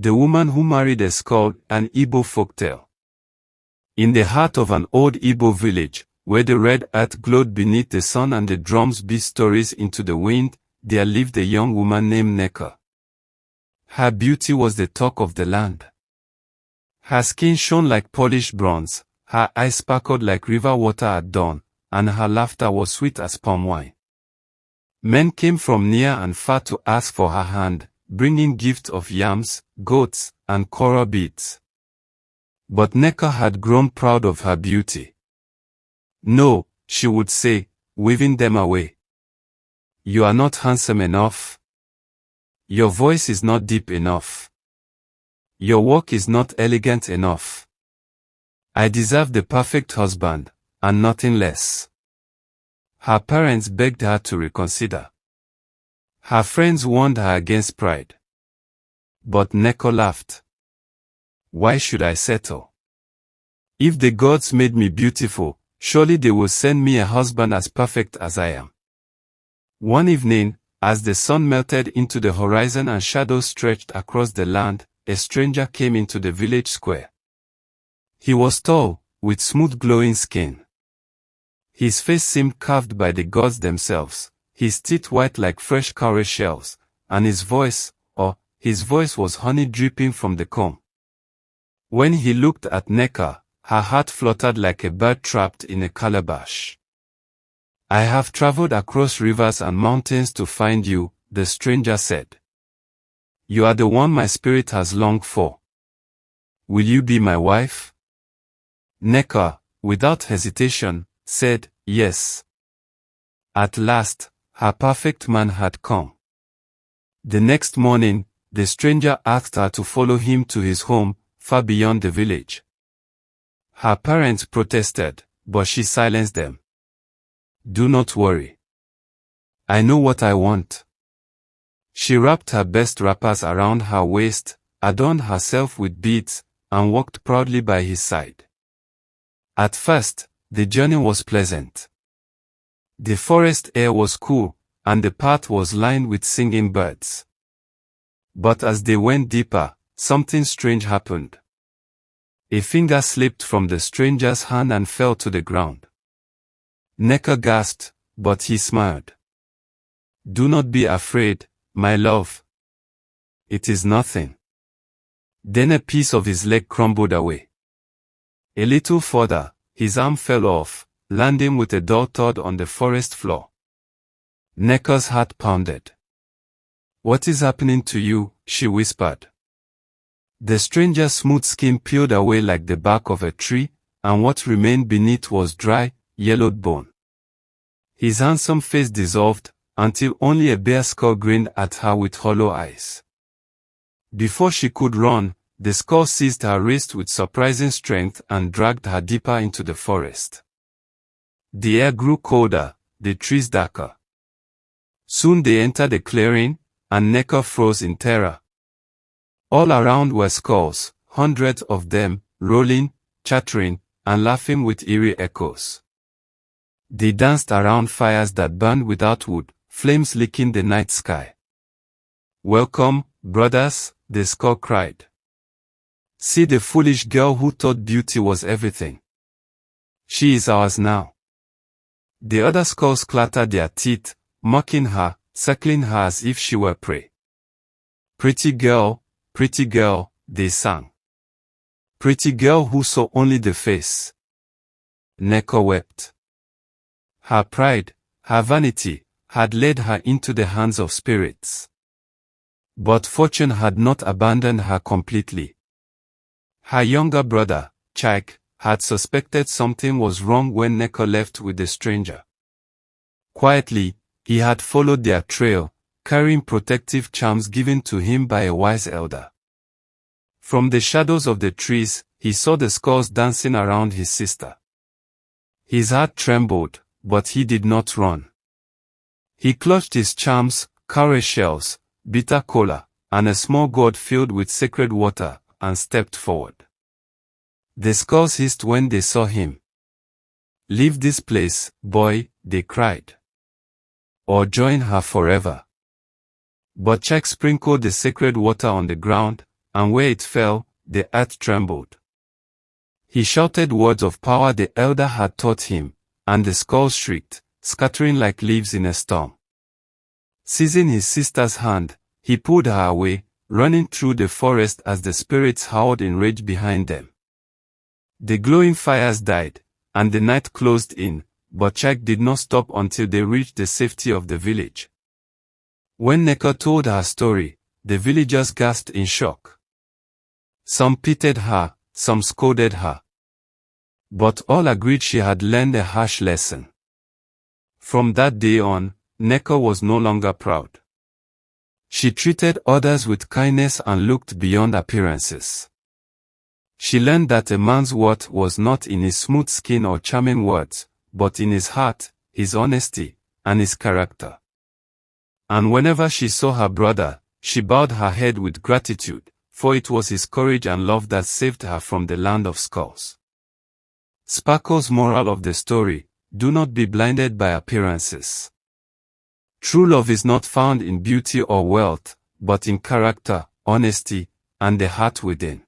The Woman Who Married a Skull, an Igbo folktale. In the heart of an old Igbo village, where the red earth glowed beneath the sun and the drums beat stories into the wind, there lived a young woman named Neka. Her beauty was the talk of the land. Her skin shone like polished bronze, her eyes sparkled like river water at dawn, and her laughter was sweet as palm wine. Men came from near and far to ask for her hand, bringing gifts of yams, goats, and coral beads. But Neka had grown proud of her beauty. "No," she would say, waving them away. "You are not handsome enough. Your voice is not deep enough. Your walk is not elegant enough. I deserve the perfect husband, and nothing less." Her parents begged her to reconsider. Her friends warned her against pride. But Neka laughed. "Why should I settle? If the gods made me beautiful, surely they will send me a husband as perfect as I am." One evening, as the sun melted into the horizon and shadows stretched across the land, a stranger came into the village square. He was tall, with smooth glowing skin. His face seemed carved by the gods themselves, his teeth white like fresh cowrie shells, and his voice was honey dripping from the comb. When he looked at Neka, her heart fluttered like a bird trapped in a calabash. "I have traveled across rivers and mountains to find you," the stranger said. "You are the one my spirit has longed for. Will you be my wife?" Neka, without hesitation, said, "Yes." At last, her perfect man had come. The next morning, the stranger asked her to follow him to his home, far beyond the village. Her parents protested, but she silenced them. "Do not worry. I know what I want." She wrapped her best wrappers around her waist, adorned herself with beads, and walked proudly by his side. At first, the journey was pleasant. The forest air was cool, and the path was lined with singing birds. But as they went deeper, something strange happened. A finger slipped from the stranger's hand and fell to the ground. Neka gasped, but he smiled. "Do not be afraid, my love. It is nothing." Then a piece of his leg crumbled away. A little further, his arm fell off, landing with a dull thud on the forest floor. Neka's heart pounded. "What is happening to you?" she whispered. The stranger's smooth skin peeled away like the bark of a tree, and what remained beneath was dry, yellowed bone. His handsome face dissolved, until only a bare skull grinned at her with hollow eyes. Before she could run, the skull seized her wrist with surprising strength and dragged her deeper into the forest. The air grew colder, the trees darker. Soon they entered a clearing, and Neka froze in terror. All around were skulls, hundreds of them, rolling, chattering, and laughing with eerie echoes. They danced around fires that burned without wood, flames licking the night sky. "Welcome, brothers," the skull cried. "See the foolish girl who thought beauty was everything. She is ours now." The other skulls clattered their teeth, mocking her, circling her as if she were prey. pretty girl," they sang. "Pretty girl who saw only the face." Neka wept. Her pride, her vanity, had led her into the hands of spirits. But fortune had not abandoned her completely. Her younger brother, Chike, had suspected something was wrong when Neka left with the stranger. Quietly, he had followed their trail, carrying protective charms given to him by a wise elder. From the shadows of the trees, he saw the skulls dancing around his sister. His heart trembled, but he did not run. He clutched his charms, cowrie shells, bitter cola, and a small gourd filled with sacred water, and stepped forward. The skulls hissed when they saw him. "Leave this place, boy," they cried. "Or join her forever." But Chike sprinkled the sacred water on the ground, and where it fell, the earth trembled. He shouted words of power the elder had taught him, and the skulls shrieked, scattering like leaves in a storm. Seizing his sister's hand, he pulled her away, running through the forest as the spirits howled in rage behind them. The glowing fires died, and the night closed in, but Chike did not stop until they reached the safety of the village. When Neko told her story, the villagers gasped in shock. Some pitied her, some scolded her. But all agreed she had learned a harsh lesson. From that day on, Neko was no longer proud. She treated others with kindness and looked beyond appearances. She learned that a man's worth was not in his smooth skin or charming words, but in his heart, his honesty, and his character. And whenever she saw her brother, she bowed her head with gratitude, for it was his courage and love that saved her from the land of skulls. Sparkle's moral of the story: do not be blinded by appearances. True love is not found in beauty or wealth, but in character, honesty, and the heart within.